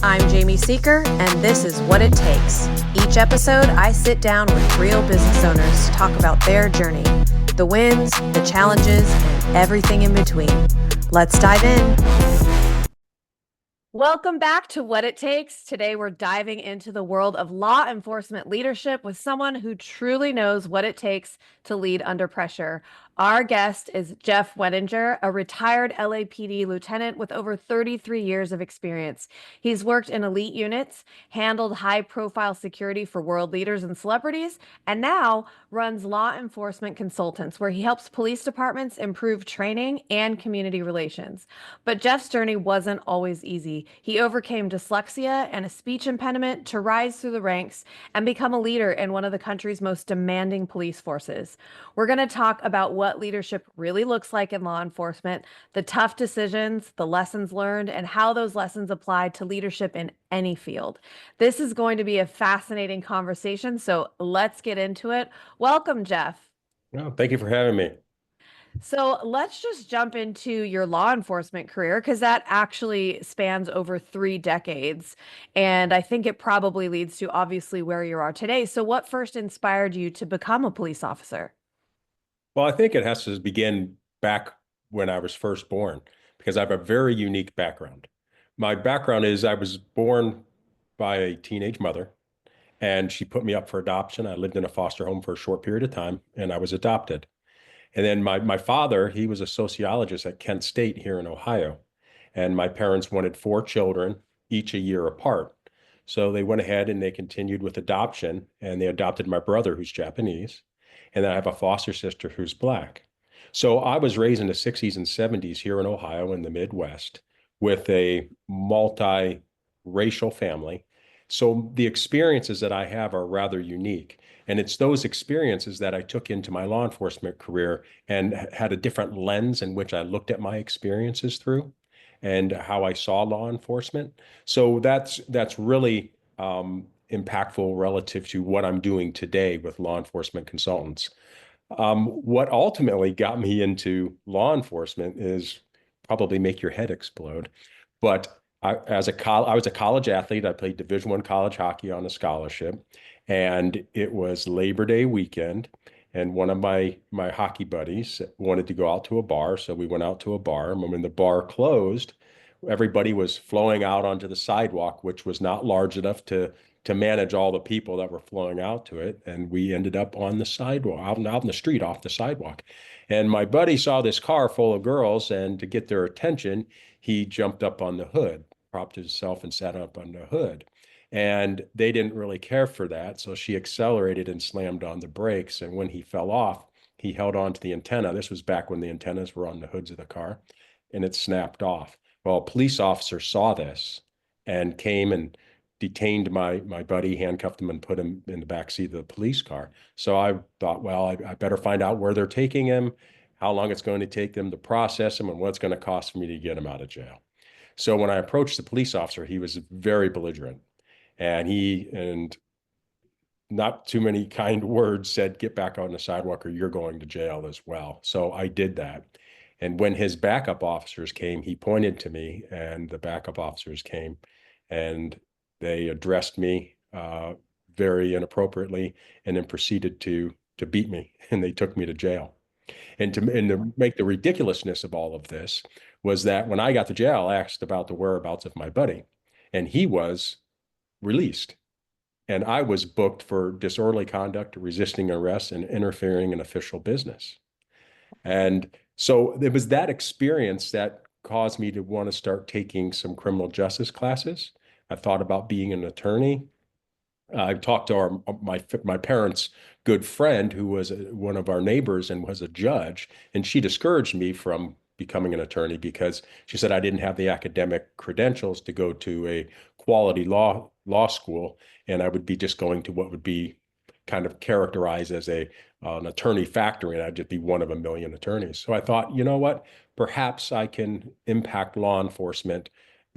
I'm Jamie Seeker, and this is What It Takes. Each episode, I sit down with real business owners to talk about their journey, the wins, the challenges, and everything in between. Let's dive in. Welcome back to What It Takes. Today, we're diving into the world of law enforcement leadership with someone who truly knows what it takes to lead under pressure. Our guest is Jeff Wenninger, a retired LAPD lieutenant with over 33 years of experience. He's worked in elite units, handled high-profile security for world leaders and celebrities, and now runs law enforcement consultants, where he helps police departments improve training and community relations. But Jeff's journey wasn't always easy. He overcame dyslexia and a speech impediment to rise through the ranks and become a leader in one of the country's most demanding police forces. We're going to talk about what leadership really looks like in law enforcement, the tough decisions, the lessons learned, and how those lessons apply to leadership in any field. This is going to be a fascinating conversation, so let's get into it. Welcome, Jeff. No, thank you for having me. So let's just jump into your law enforcement career, because that actually spans over 3 decades. And I think it probably leads to obviously where you are today. So what first inspired you to become a police officer? Well, I think it has to begin back when I was first born, because I have a very unique background. My background is I was born by a teenage mother, and she put me up for adoption. I lived in a foster home for a short period of time, and I was adopted. And then my father, he was a sociologist at Kent State here in Ohio. And my parents wanted 4 children, each a year apart. So they went ahead and they continued with adoption, and they adopted my brother, who's Japanese. And then I have a foster sister who's Black. So I was raised in the 60s and 70s here in Ohio in the Midwest with a multi-racial family. So the experiences that I have are rather unique. And it's those experiences that I took into my law enforcement career and had a different lens in which I looked at my experiences through and how I saw law enforcement. So that's really impactful relative to what I'm doing today with law enforcement consultants. What ultimately got me into law enforcement is probably make your head explode. But I was a college athlete. I played Division I college hockey on a scholarship, and it was Labor Day weekend. And one of my hockey buddies wanted to go out to a bar, so we went out to a bar. And when the bar closed, everybody was flowing out onto the sidewalk, which was not large enough to manage all the people that were flowing out to it. And we ended up on the sidewalk, out in the street off the sidewalk. And my buddy saw this car full of girls, and to get their attention, he jumped up on the hood, propped himself and sat up on the hood. And they didn't really care for that. So she accelerated and slammed on the brakes. And when he fell off, he held on to the antenna. This was back when the antennas were on the hoods of the car, and it snapped off. Well, a police officer saw this and came and detained my buddy, handcuffed him, and put him in the back seat of the police car. So I thought, well, I better find out where they're taking him, how long it's going to take them to process him, and what it's going to cost for me to get him out of jail. So when I approached the police officer, he was very belligerent, and not too many kind words said, "Get back on the sidewalk or you're going to jail as well." So I did that. And when his backup officers came, he pointed to me, and the backup officers came, and they addressed me very inappropriately, and then proceeded to beat me, and they took me to jail. And to make the ridiculousness of all of this was that when I got to jail, I asked about the whereabouts of my buddy, and he was released. And I was booked for disorderly conduct, resisting arrest, and interfering in official business. And so it was that experience that caused me to want to start taking some criminal justice classes. I thought about being an attorney. I talked to my parents' good friend, who was one of our neighbors and was a judge, and she discouraged me from becoming an attorney because she said I didn't have the academic credentials to go to a quality law school, and I would be just going to what would be kind of characterized as an attorney factory, and I'd just be one of a million attorneys. So I thought, you know what? Perhaps I can impact law enforcement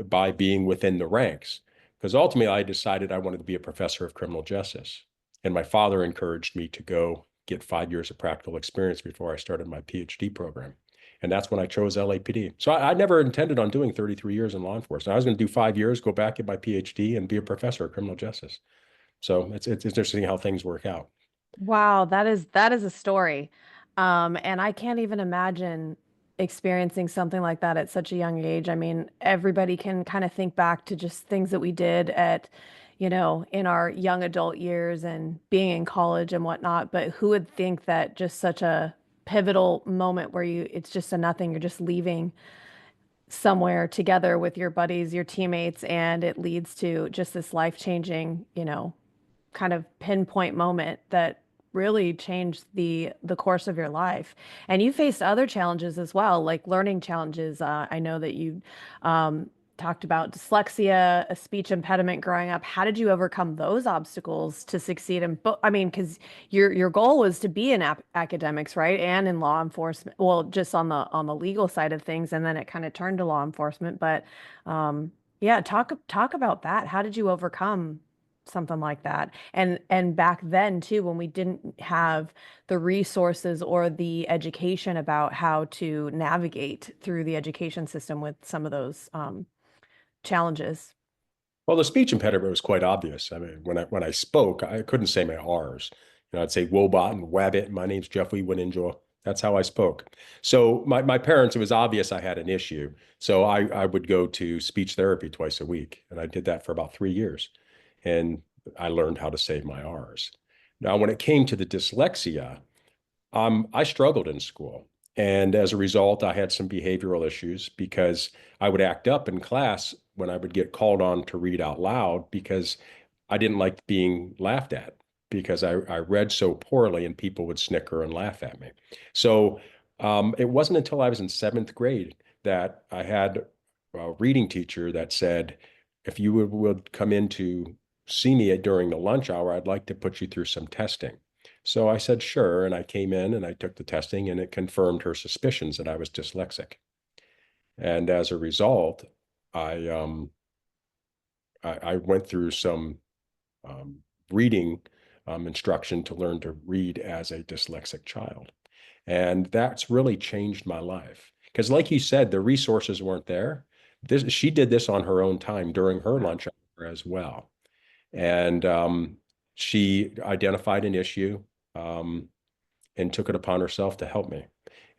by being within the ranks. Because ultimately, I decided I wanted to be a professor of criminal justice. And my father encouraged me to go get 5 years of practical experience before I started my PhD program. And that's when I chose LAPD. So I never intended on doing 33 years in law enforcement. I was going to do 5 years, go back, get my PhD, and be a professor of criminal justice. So it's interesting how things work out. Wow, that is a story. And I can't even imagine experiencing something like that at such a young age. I mean, everybody can kind of think back to just things that we did at, in our young adult years and being in college and whatnot. But who would think that just such a pivotal moment where it's just a nothing, you're just leaving somewhere together with your buddies, your teammates, and it leads to just this life-changing, kind of pinpoint moment that really changed the course of your life. And you faced other challenges as well, like learning challenges. I know that you talked about dyslexia, a speech impediment growing up. How did you overcome those obstacles to succeed in both? I mean, because your goal was to be in academics, right? And in law enforcement. Well, just on the legal side of things, and then it kind of turned to law enforcement. But yeah, talk about that. How did you overcome something like that? And back then too, when we didn't have the resources or the education about how to navigate through the education system with some of those challenges. Well, the speech impediment was quite obvious. I mean, when I spoke, I couldn't say my R's. I'd say Wobot and Wabbit. My name's Jeff Wenninger. That's how I spoke. So my parents, it was obvious I had an issue. So I would go to speech therapy twice a week, and I did that for about 3 years. And I learned how to say my R's. Now, when it came to the dyslexia, I struggled in school. And as a result, I had some behavioral issues because I would act up in class when I would get called on to read out loud because I didn't like being laughed at because I read so poorly and people would snicker and laugh at me. So it wasn't until I was in seventh grade that I had a reading teacher that said, if you would come in to see me during the lunch hour, I'd like to put you through some testing. So I said, sure. And I came in and I took the testing and it confirmed her suspicions that I was dyslexic. And as a result, I, um, I went through some um, reading instruction to learn to read as a dyslexic child. And that's really changed my life. Because like you said, the resources weren't there. She did this on her own time during her lunch hour as well. And she identified an issue. Um, and took it upon herself to help me.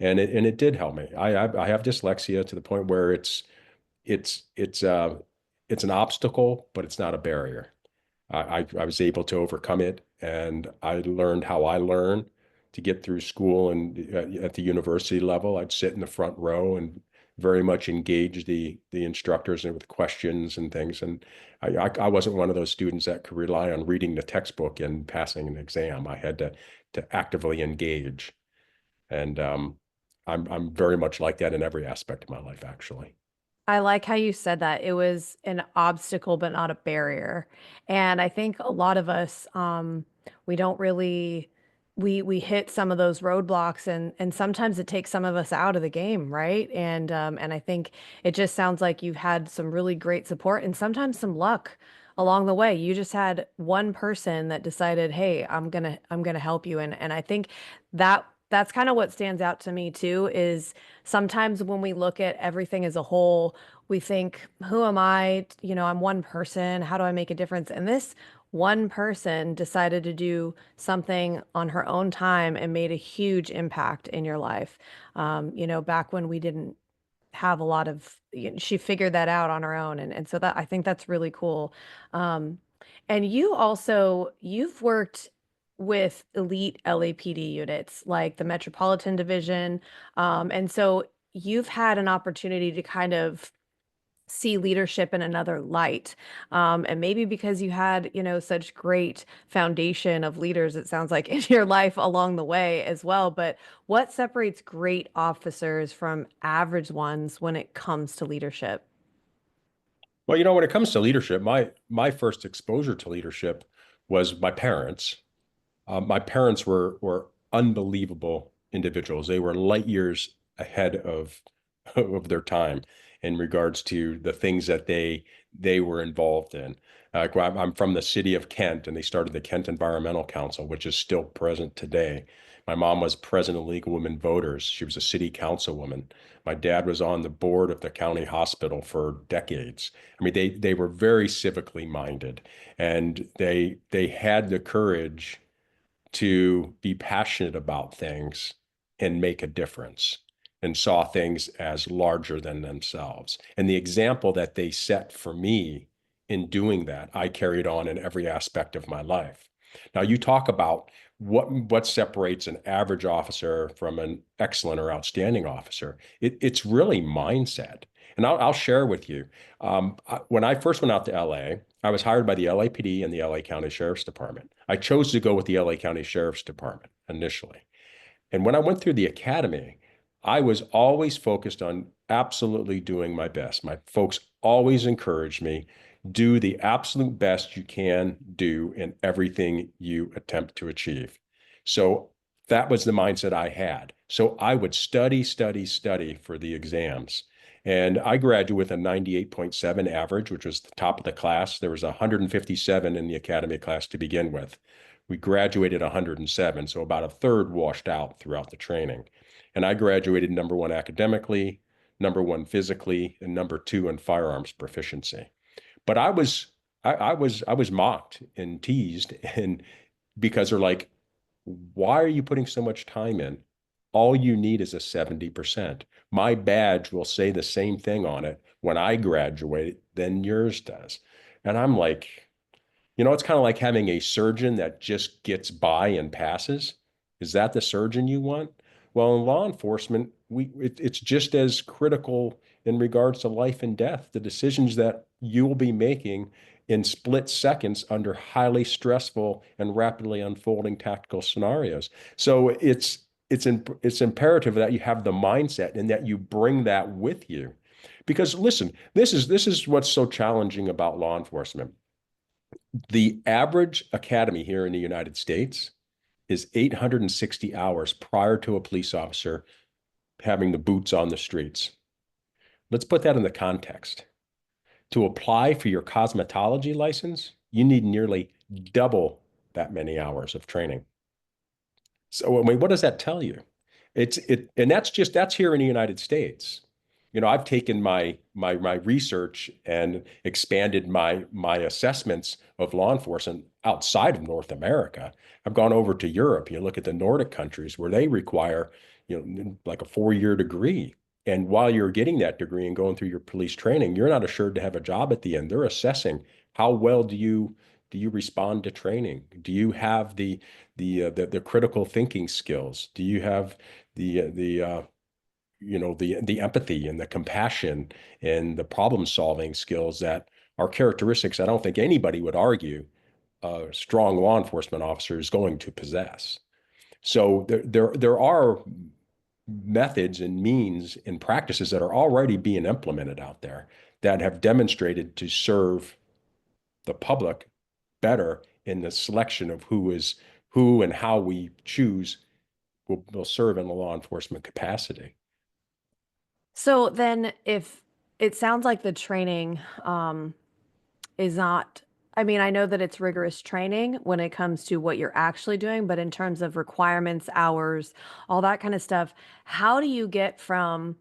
And it did help me. I have dyslexia to the point where it's it's uh it's an obstacle, but it's not a barrier. I was able to overcome it, and I learned how I learn to get through school. And at the university level, I'd sit in the front row and very much engage the instructors with questions and things. And I wasn't one of those students that could rely on reading the textbook and passing an exam. I had to actively engage, and I'm very much like that in every aspect of my life, actually. I like how you said that. It was an obstacle, but not a barrier. And I think a lot of us, we don't really, we hit some of those roadblocks, and sometimes it takes some of us out of the game, right? And I think it just sounds like you've had some really great support and sometimes some luck along the way. You just had one person that decided, hey, I'm gonna help you. And I think that's kind of what stands out to me too, is sometimes when we look at everything as a whole, we think, who am I? I'm one person. How do I make a difference? And this one person decided to do something on her own time and made a huge impact in your life. Back when we didn't have a lot of, she figured that out on her own. And so that, I think that's really cool. Um, and you've worked with elite LAPD units like the Metropolitan Division. And so you've had an opportunity to kind of see leadership in another light. And maybe because you had, such great foundation of leaders, it sounds like, in your life along the way as well. But what separates great officers from average ones when it comes to leadership? Well, when it comes to leadership, my first exposure to leadership was my parents. My parents were unbelievable individuals. They were light years ahead of of their time in regards to the things that they were involved in. I'm from the city of Kent, and they started the Kent Environmental Council, which is still present today. My mom was president of the League of Women Voters. She was a city councilwoman. My dad was on the board of the county hospital for decades. I mean, they were very civically minded, and they had the courage to be passionate about things and make a difference and saw things as larger than themselves. And the example that they set for me in doing that, I carried on in every aspect of my life. Now, you talk about what separates an average officer from an excellent or outstanding officer. It's really mindset. And I'll share with you. When I first went out to LA, I was hired by the LAPD and the LA County Sheriff's Department. I chose to go with the LA County Sheriff's Department initially. And when I went through the academy, I was always focused on absolutely doing my best. My folks always encouraged me, do the absolute best you can do in everything you attempt to achieve. So that was the mindset I had. So I would study, study, study for the exams. And I graduated with a 98.7 average, which was the top of the class. There was 157 in the academy class to begin with. We graduated 107, so about a third washed out throughout the training. And I graduated number one academically, number one physically, and number two in firearms proficiency. But I was mocked and teased, and because they're like, why are you putting so much time in? All you need is a 70%. My badge will say the same thing on it when I graduate than yours does. And I'm like, it's kind of like having a surgeon that just gets by and passes. Is that the surgeon you want? Well, in law enforcement, it's just as critical in regards to life and death, the decisions that you will be making in split seconds under highly stressful and rapidly unfolding tactical scenarios. So it's imperative that you have the mindset and that you bring that with you. Because listen, this is what's so challenging about law enforcement. The average academy here in the United States is 860 hours prior to a police officer having the boots on the streets. Let's put that in the context. To apply for your cosmetology license, you need nearly double that many hours of training. So, I mean, what does that tell you? And that's here in the United States. I've taken my research and expanded my assessments of law enforcement outside of North America. I've gone over to Europe. You look at the Nordic countries where they require, like a 4-year degree. And while you're getting that degree and going through your police training, you're not assured to have a job at the end. They're assessing how well do you respond to training? Do you have the critical thinking skills? Do you have the empathy and the compassion and the problem solving skills that are characteristics I don't think anybody would argue a strong law enforcement officer is going to possess. So there are methods and means and practices that are already being implemented out there that have demonstrated to serve the public better in the selection of who and how we choose will serve in the law enforcement capacity. So then if it sounds like the training is not, I mean, I know that it's rigorous training when it comes to what you're actually doing, but in terms of requirements, hours, all that kind of stuff, how do you get from,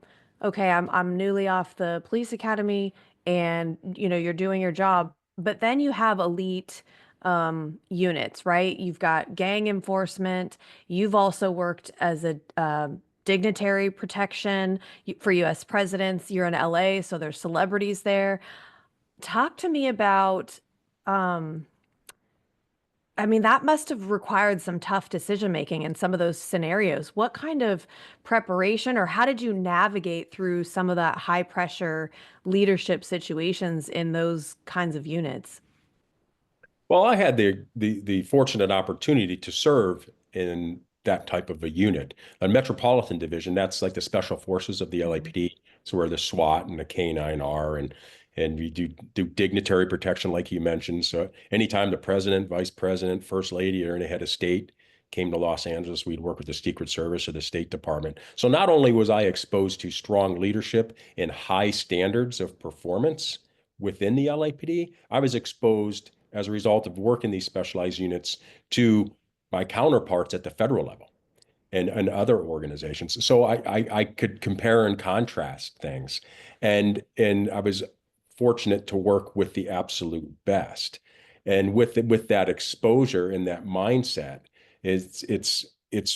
okay, I'm newly off the police academy and you're doing your job, but then you have elite units, right? You've got gang enforcement. You've also worked as a dignitary protection for US presidents. You're in LA, so there's celebrities there. Talk to me about, um, I mean, that must have required some tough decision making in some of those scenarios. What kind of preparation or how did you navigate through some of that high pressure leadership situations in those kinds of units? Well, I had the fortunate opportunity to serve in that type of a unit. A Metropolitan Division, that's like the special forces of the Mhm. LAPD. So where the SWAT and the K9 are, and we do dignitary protection, like you mentioned. So anytime the president, vice president, first lady, or any head of state came to Los Angeles, we'd work with the Secret Service or the State Department. So not only was I exposed to strong leadership and high standards of performance within the LAPD, I was exposed as a result of working these specialized units to my counterparts at the federal level. and other organizations. So I could compare and contrast things. And I was fortunate to work with the absolute best. And with that exposure and that mindset, it's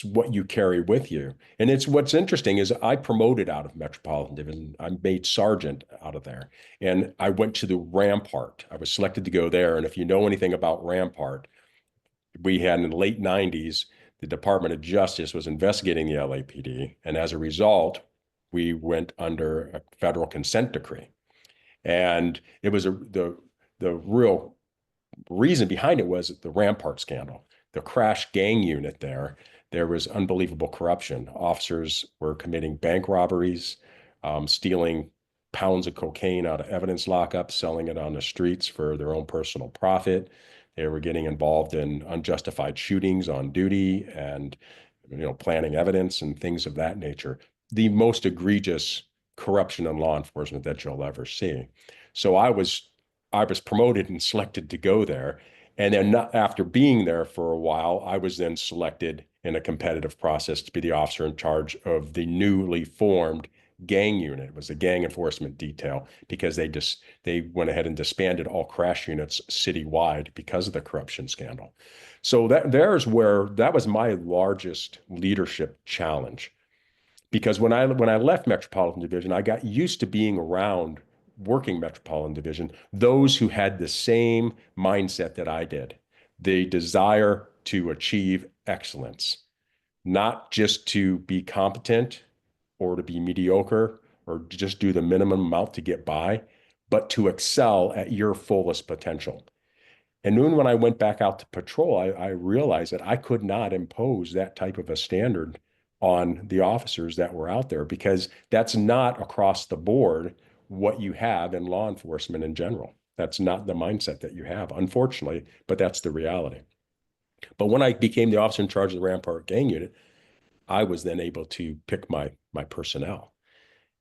what you carry with you. And it's what's interesting is I promoted out of Metropolitan Division. I made sergeant out of there. And I went to the Rampart. I was selected to go there. And if you know anything about Rampart, we had in the late 90s, the Department of Justice was investigating the LAPD. And as a result, we went under a federal consent decree. And it was the real reason behind it was the Rampart scandal, the crash gang unit there. There was unbelievable corruption. Officers were committing bank robberies, stealing pounds of cocaine out of evidence lockups, selling it on the streets for their own personal profit. They were getting involved in unjustified shootings on duty and planting evidence and things of that nature. The most egregious corruption in law enforcement that you'll ever see. So I was promoted and selected to go there. And then after being there for a while, I was then selected in a competitive process to be the officer in charge of the newly formed gang unit. It was the gang enforcement detail because they went ahead and disbanded all crash units citywide because of the corruption scandal. So that was my largest leadership challenge because when I left Metropolitan Division, I got used to being around working Metropolitan Division, those who had the same mindset that I did, the desire to achieve excellence, not just to be competent or to be mediocre or just do the minimum amount to get by, but to excel at your fullest potential. And then when I went back out to patrol, I realized that I could not impose that type of a standard on the officers that were out there because that's not across the board what you have in law enforcement in general. That's not the mindset that you have, unfortunately, but that's the reality. But when I became the officer in charge of the Rampart Gang Unit, I was then able to pick my personnel.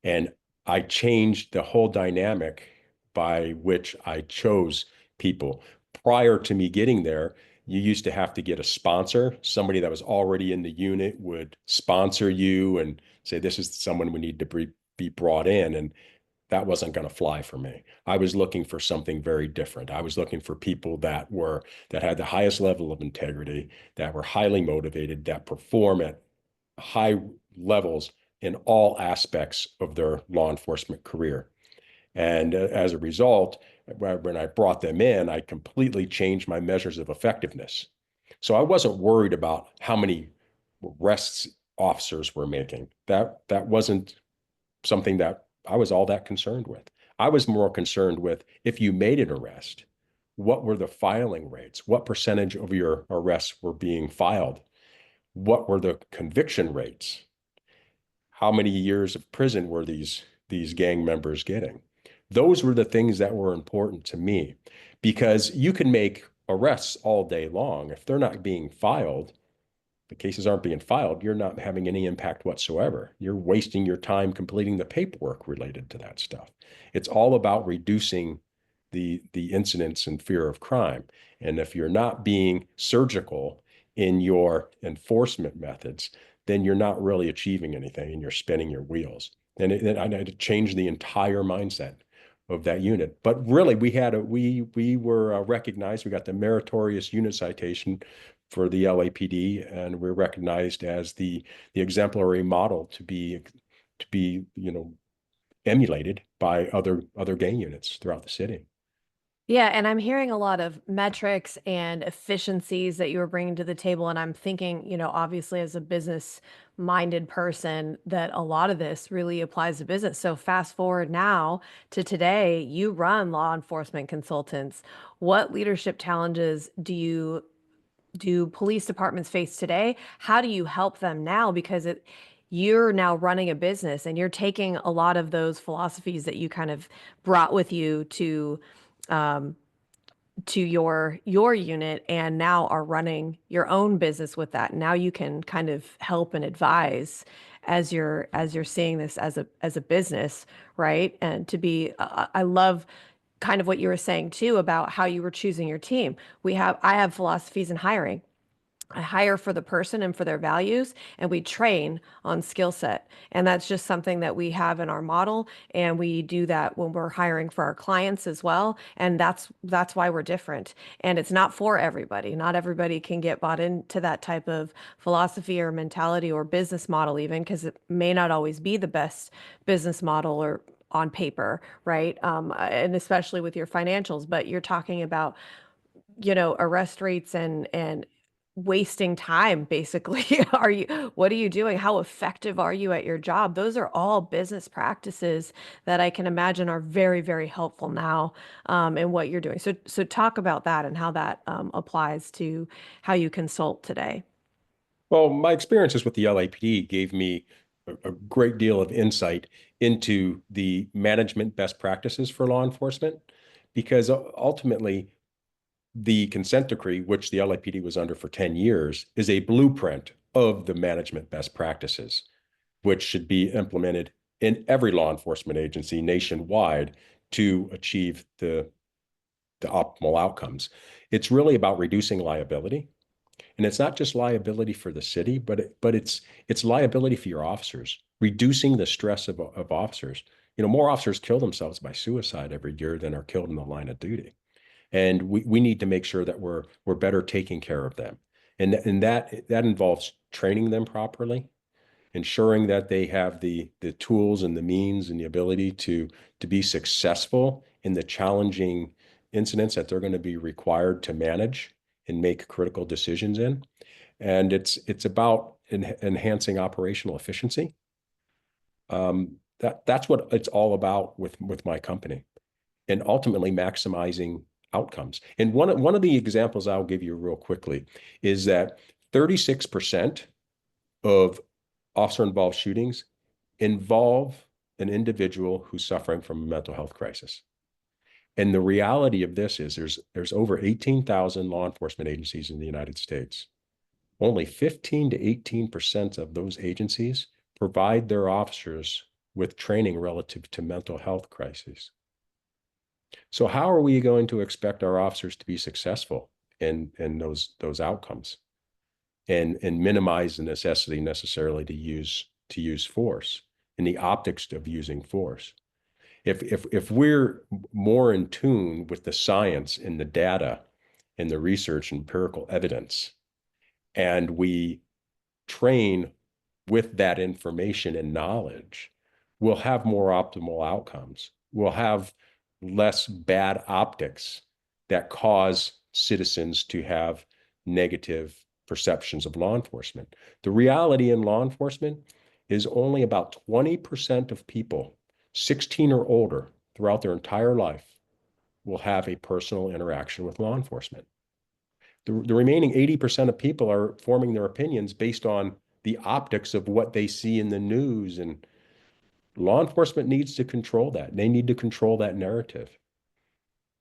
And I changed the whole dynamic by which I chose people. Prior to me getting there, you used to have to get a sponsor. Somebody that was already in the unit would sponsor you and say, this is someone we need to be brought in. And that wasn't going to fly for me. I was looking for something very different. I was looking for people that had the highest level of integrity, that were highly motivated, that perform at high levels in all aspects of their law enforcement career. And as a result, when I brought them in, I completely changed my measures of effectiveness. So I wasn't worried about how many arrests officers were making. That wasn't something that I was all that concerned with. I was more concerned with if you made an arrest, what were the filing rates? What percentage of your arrests were being filed? What were the conviction rates? How many years of prison were these gang members getting? Those were the things that were important to me because you can make arrests all day long. If they're not being filed, the cases aren't being filed, you're not having any impact whatsoever. You're wasting your time completing the paperwork related to that stuff. It's all about reducing the incidence and fear of crime. And if you're not being surgical in your enforcement methods, then you're not really achieving anything and you're spinning your wheels. And I had to change the entire mindset of that unit. But really, we were recognized. We got the meritorious unit citation for the LAPD, and we're recognized as the exemplary model to be emulated by other gang units throughout the city. Yeah, and I'm hearing a lot of metrics and efficiencies that you were bringing to the table. And I'm thinking, obviously, as a business minded person, that a lot of this really applies to business. So, fast forward now to today, you run law enforcement consultants. What leadership challenges do police departments face today? How do you help them now? Because you're now running a business and you're taking a lot of those philosophies that you kind of brought with you um, to your unit and now are running your own business with that. Now you can kind of help and advise as you're seeing this as a business, right? And to be I love kind of what you were saying too about how you were choosing your team. I have philosophies in hiring. I hire for the person and for their values, and we train on skill set. And that's just something that we have in our model, and we do that when we're hiring for our clients as well. And that's why we're different. And it's not for everybody. Not everybody can get bought into that type of philosophy or mentality or business model, even because it may not always be the best business model or on paper, right? And especially with your financials, but you're talking about arrest rates and wasting time basically. What are you doing? How effective are you at your job? Those are all business practices that I can imagine are very, very helpful now in what you're doing. So talk about that and how that applies to how you consult today. Well, my experiences with the LAPD gave me a great deal of insight into the management best practices for law enforcement, because ultimately, the consent decree, which the LAPD was under for 10 years, is a blueprint of the management best practices, which should be implemented in every law enforcement agency nationwide to achieve the optimal outcomes. It's really about reducing liability. And it's not just liability for the city, but it's liability for your officers, reducing the stress of officers. More officers kill themselves by suicide every year than are killed in the line of duty. And we need to make sure that we're better taking care of them. And that involves training them properly, ensuring that they have the tools and the means and the ability to be successful in the challenging incidents that they're going to be required to manage and make critical decisions in. And it's about enhancing operational efficiency. That's what it's all about with my company, and ultimately maximizing outcomes. And one of the examples I'll give you real quickly is that 36% of officer-involved shootings involve an individual who's suffering from a mental health crisis. And the reality of this is there's over 18,000 law enforcement agencies in the United States. Only 15 to 18% of those agencies provide their officers with training relative to mental health crises. So how are we going to expect our officers to be successful in those outcomes and minimize the necessity necessarily to use force and the optics of using force? If we're more in tune with the science and the data and the research and empirical evidence, and we train with that information and knowledge, we'll have more optimal outcomes. We'll have less bad optics that cause citizens to have negative perceptions of law enforcement. The reality in law enforcement is only about 20% of people 16 or older throughout their entire life will have a personal interaction with law enforcement. The remaining 80% of people are forming their opinions based on the optics of what they see in the news. And law enforcement needs to control that. They need to control that narrative.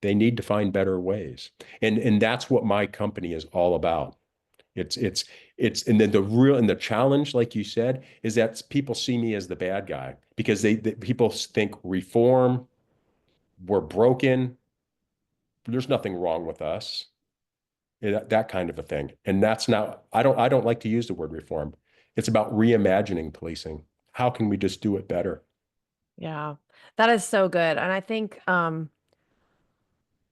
They need to find better ways. And that's what my company is all about. And then the challenge, like you said, is that people see me as the bad guy because people think reform, we're broken, there's nothing wrong with us, that kind of a thing. And that's not, I don't like to use the word reform. It's about reimagining policing. How can we just do it better? Yeah, that is so good. And I think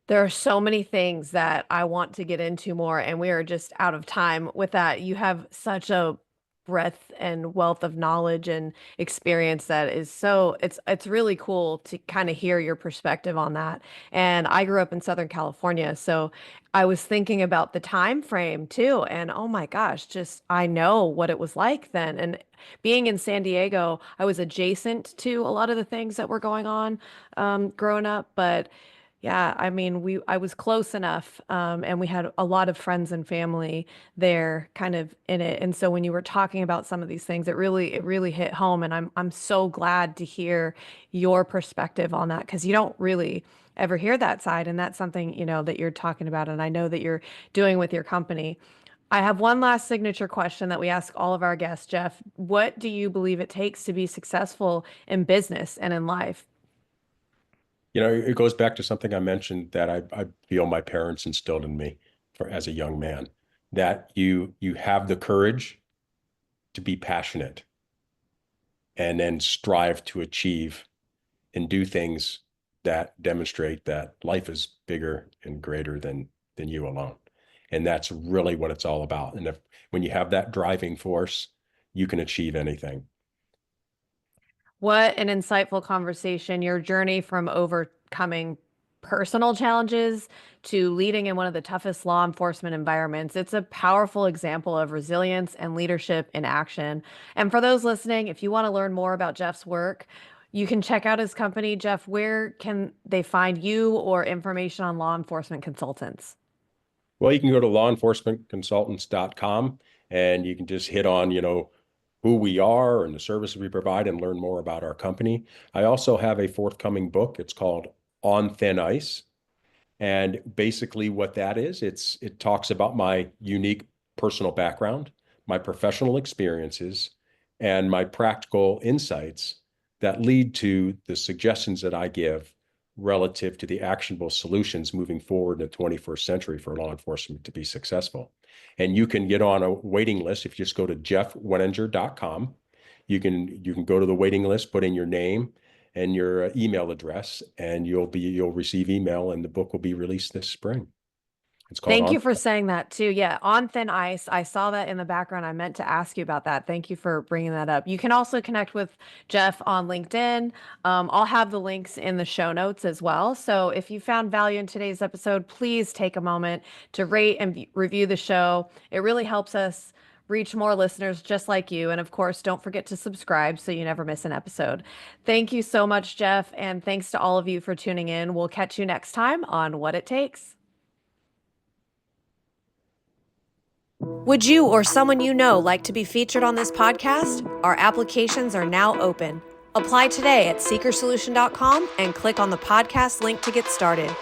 there are so many things that I want to get into more, and we are just out of time with that. You have such a breadth and wealth of knowledge and experience that is so it's really cool to kind of hear your perspective on that. And I grew up in Southern California, so I was thinking about the time frame too, and oh my gosh, just I know what it was like then. And being in San Diego, I was adjacent to a lot of the things that were going on growing up, but yeah, I mean, I was close enough, and we had a lot of friends and family there, kind of in it. And so when you were talking about some of these things, it really hit home. And I'm so glad to hear your perspective on that because you don't really ever hear that side, and that's something that you're talking about, and I know that you're doing with your company. I have one last signature question that we ask all of our guests, Jeff. What do you believe it takes to be successful in business and in life? It goes back to something I mentioned that I feel my parents instilled in me as a young man, that you have the courage to be passionate and then strive to achieve and do things that demonstrate that life is bigger and greater than you alone. And that's really what it's all about. And when you have that driving force, you can achieve anything. What an insightful conversation. Your journey from overcoming personal challenges to leading in one of the toughest law enforcement environments. It's a powerful example of resilience and leadership in action. And for those listening, if you want to learn more about Jeff's work, you can check out his company. Jeff, where can they find you or information on law enforcement consultants? Well, you can go to lawenforcementconsultants.com and you can just hit on, who we are and the services we provide and learn more about our company. I also have a forthcoming book. It's called On Thin Ice. And basically what that is, it talks about my unique personal background, my professional experiences, and my practical insights that lead to the suggestions that I give relative to the actionable solutions moving forward in the 21st century for law enforcement to be successful. And you can get on a waiting list if you just go to jeffwenninger.com. You can go to the waiting list, put in your name and your email address, and you'll receive email, and the book will be released this spring. It's called Thank On. you for saying that too. Yeah, on thin ice. I saw that in the background. I meant to ask you about that. Thank you for bringing that up. You can also connect with Jeff on LinkedIn. I'll have the links in the show notes as well. So if you found value in today's episode, please take a moment to rate and review the show. It really helps us reach more listeners just like you. And of course, don't forget to subscribe so you never miss an episode. Thank you so much, Jeff. And thanks to all of you for tuning in. We'll catch you next time on What It Takes. Would you or someone you know like to be featured on this podcast? Our applications are now open. Apply today at seekersolution.com and click on the podcast link to get started.